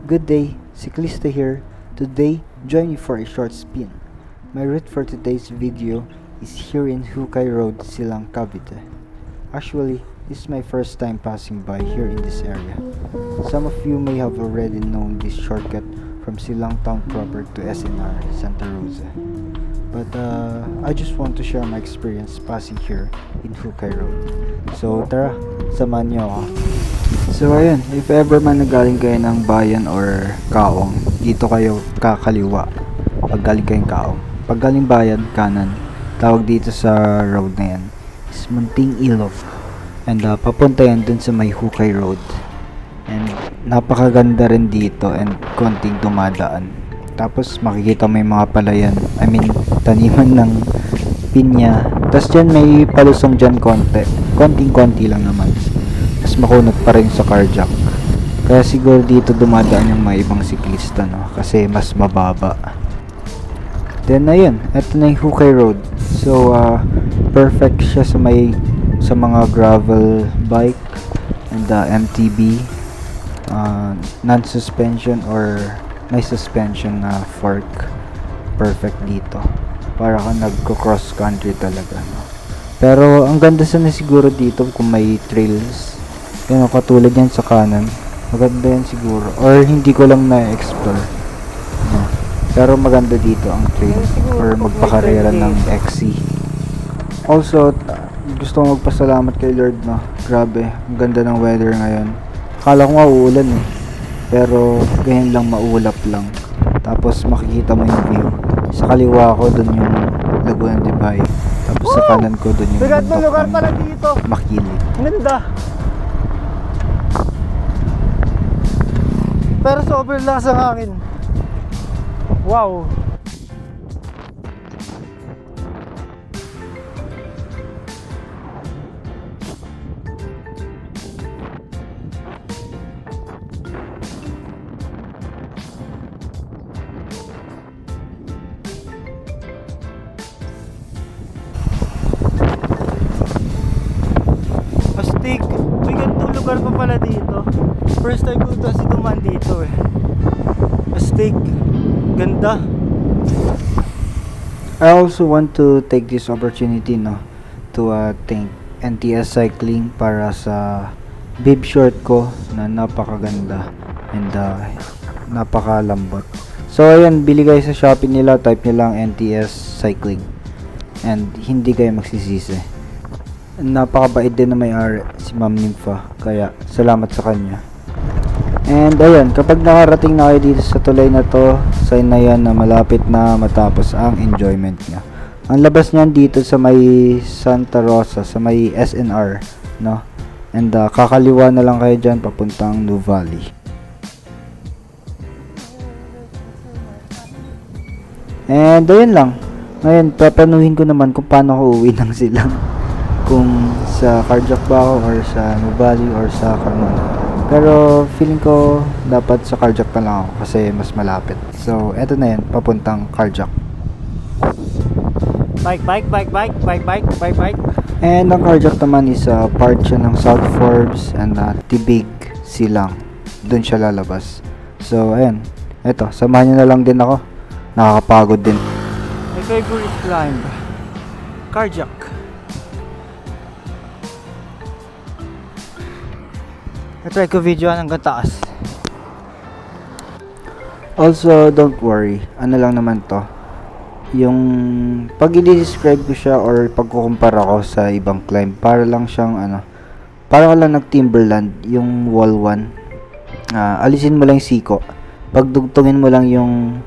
Good day, Cyclista here. Today, join me for a short spin. My route for today's video is here in Hukay Road, Silang, Cavite. Actually, this is my first time passing by here in this area. Some of you may have already known this shortcut from Silang town proper to SNR, Santa Rosa. But I just want to share my experience passing here in Hukay Road. So tara, samahan niyo ako. So ayun, if ever man nagaling kayo ng bayan or kaong, dito kayo kakaliwa pag galing kayong kaong. Pag galing bayan, kanan. Tawag dito sa road na yan is Munting Ilog. And papunta yan dun sa may Hukay Road. And napakaganda rin dito and konting dumadaan. Tapos makikita mo yung mga palayan, taniman ng pinya. Tapos dyan may palusong dyan konting-konti lang naman. Mas makunat pa rin sa carjack. Kaya siguro dito dumadaan yung mga ibang siklista, no? Kasi mas mababa. Then ayun, eto na yung Hukay Road. So perfect siya sa mga gravel bike and MTB, non-suspension or may suspension na fork. Perfect dito. Para ka nagko-cross country talaga, no? Pero ang ganda sana siguro dito kung may trails. Yan o, katulad yan sa kanan. Maganda yan siguro. Or hindi ko lang na-explore. No. Pero maganda dito ang trail. Or magpakarera ng XC. Also, gusto ko magpasalamat kay Lord, no. Grabe, ang ganda ng weather ngayon. Akala ko nga uulan eh. Pero ganyan lang, maulap lang. Tapos makikita mo yung view. Sa kaliwa ko dun yung Laguna de Bay. Tapos sa kanan ko dun yung lugar pala dito. Makili. Ganda. Pero sobrang lakas ang hangin. Wow. Astig. May ganitong lugar pa pala dito. First time ko kasi dumaan dito eh. Astig. Ganda. I also want to take this opportunity, no, to thank NTS Cycling para sa bib short ko na napakaganda and napakalambot. So ayan, bili kayo sa Shopee nila, type nyo lang NTS Cycling and hindi kayo magsisisi. Napakabait din na may-ari si Ma'am Nympha, kaya salamat sa kanya. And ayun, kapag nakarating na kayo dito sa tulay na to, sign na yan na malapit na matapos ang enjoyment niya. Ang labas niyan dito sa may Santa Rosa, sa may SNR, no? And kakaliwa na lang kayo dyan papuntang New Valley. And ayun lang. Ngayon, papanuhin ko naman kung paano ako uwi ng Silang. Kung sa Carjack ba ako or sa New Valley or sa Carmona. Pero feeling ko dapat sa Carjack na lang ako kasi mas malapit. So eto na yan, papuntang Carjack. Bike. And ang Carjack naman is part siya ng South Forbes and Tibig, Silang. Doon siya lalabas. So ayan, eto, samahan nyo na lang din ako. Nakakapagod din. My favorite climb. Carjack. I-try ko video hanggang taas. Also, don't worry. Ano lang naman to. Yung pag i-describe ko siya or pagkukumpara ko sa ibang climb, para lang siyang para lang nag-Timberland, yung wall 1. Alisin mo lang yung siko. Pagdugtungin mo lang yung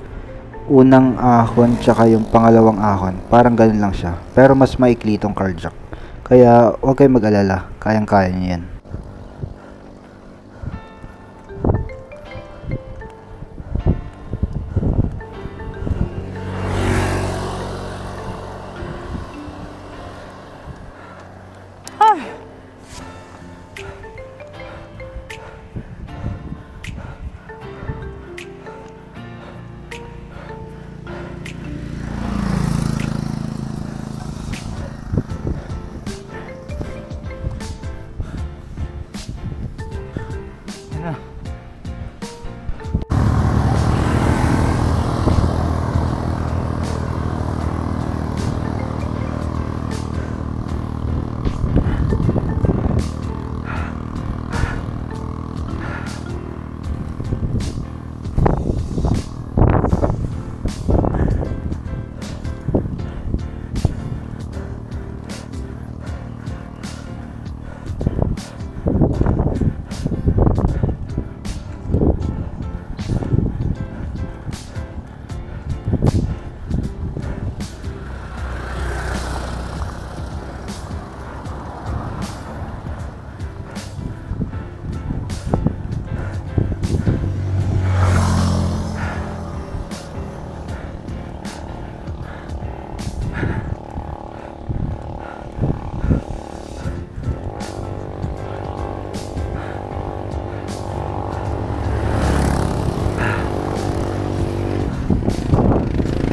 unang ahon tsaka yung pangalawang ahon. Parang ganun lang siya. Pero mas maikli itong Carjack. Kaya huwag kayong mag-alala. Kayang-kaya niyo yan.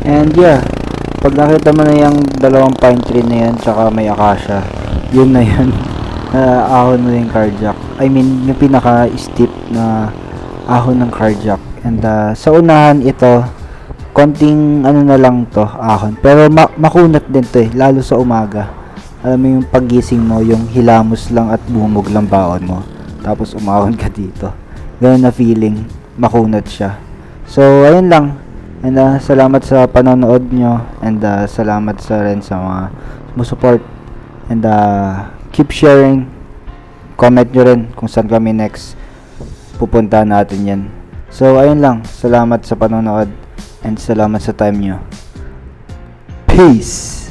And yeah, pag nakita mo na yung dalawang pine tree na yan, tsaka may acacia, yun na yun. Ahon mo yung carjack. I mean, yung pinaka-steep na ahon ng carjack. And sa unahan ito, konting ano na lang to, ahon. Pero makunat din to eh, lalo sa umaga. Alam mo yung paggising mo, yung hilamos lang at bumog lang baon mo. Tapos umahon ka dito. Ganun na feeling, makunat siya. So, ayun lang. And salamat sa panonood nyo. And salamat rin sa mga support. And keep sharing. Comment nyo rin kung saan kami next pupunta natin yan. So, ayun lang. Salamat sa panonood. And salamat sa time nyo. Peace!